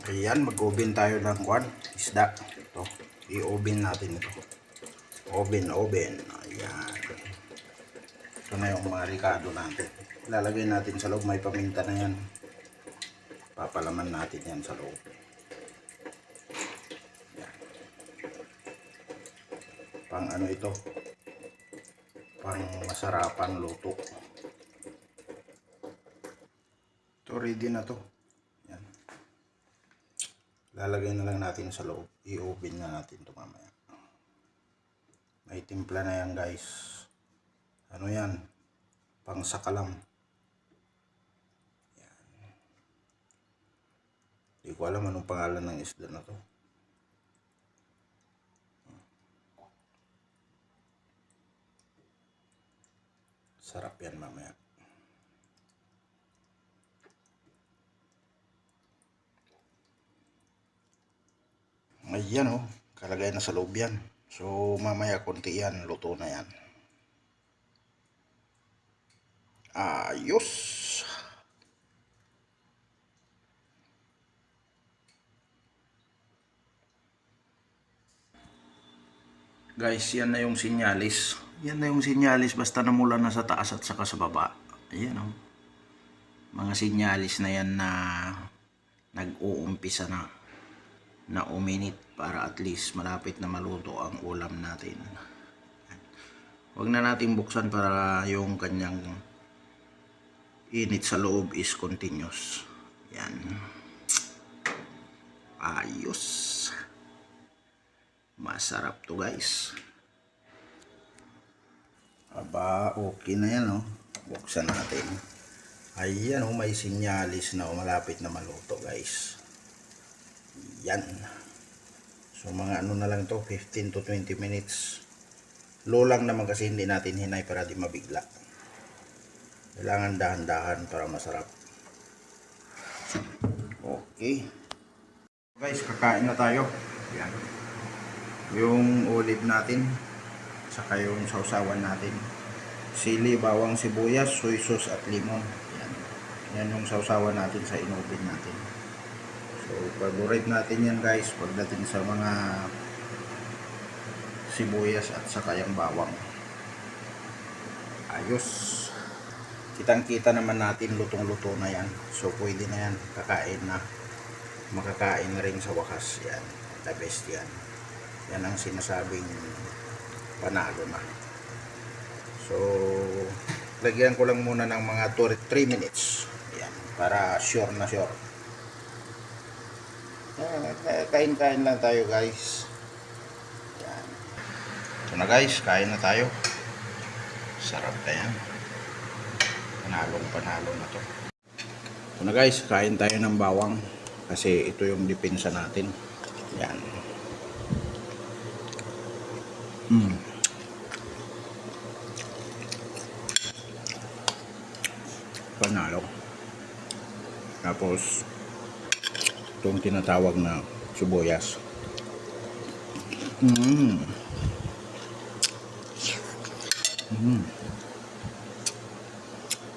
Ayan, mag-oven tayo ng kwan, isda. Ito, i-oven natin ito. Oven. Ayan. Ito na yung mga ricado natin. Lalagay natin sa loob, may paminta na yan. Papalaman natin yan sa loob. Ayan. Pang ano ito? Pang masarapan luto. Ito, ready na to. Ayan. Lalagay na lang natin sa loob. I-oven na natin ito mamaya. May timpla na yan guys. Ano yan? Pang sakalam. Yan. Hindi ko alam anong pangalan ng isda na to. Sarap yan mamaya. Ayan oh. Kalagay na sa loob yan. So mamaya konti yan. Luto na yan. Ayos. Guys, yan na yung sinyalis. Yan na yung sinyalis basta namula na sa taas at saka sa baba. Ayan o. Mga sinyalis na yan na nag-uumpisa na uminit para at least malapit na maluto ang ulam natin. Huwag na natin buksan para yung kanyang init sa loob is continuous. Yan. Ayos. Masarap to guys. Aba, okay na yan oh. Buksan natin. Ayan oh, may sinyalis na oh, malapit na maluto guys. Yan. So mga ano na lang to, 15 to 20 minutes. Low lang naman kasi hindi natin hinay para di mabigla. Kailangan dahan-dahan para masarap. Okay. Guys, kakain na tayo. Yan. Yung olive natin, saka yung sausawan natin. Sili, bawang, sibuyas, soy sauce at limon. Yan. Yan yung sausawan natin sa inoven natin. So, favorite natin yan guys pagdating sa mga sibuyas at saka yung bawang. Ayos. Kitang-kita naman natin lutong-luto na yan. So, pwede na yan. Kakain na. Makakain na rin sa wakas. Yan. The best yan. Yan ang sinasabing panalo na. So, lagyan ko lang muna ng mga 3 minutes. Yan. Para sure na sure. Kain-kain lang tayo guys. Yan. Ito na guys, kain na tayo. Sarap na yan. Panalo na to. Ito na guys, kain tayo ng bawang. Kasi ito yung depensa natin. Yan. Panalo. Tapos itong tinatawag na sibuyas.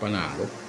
Panalo.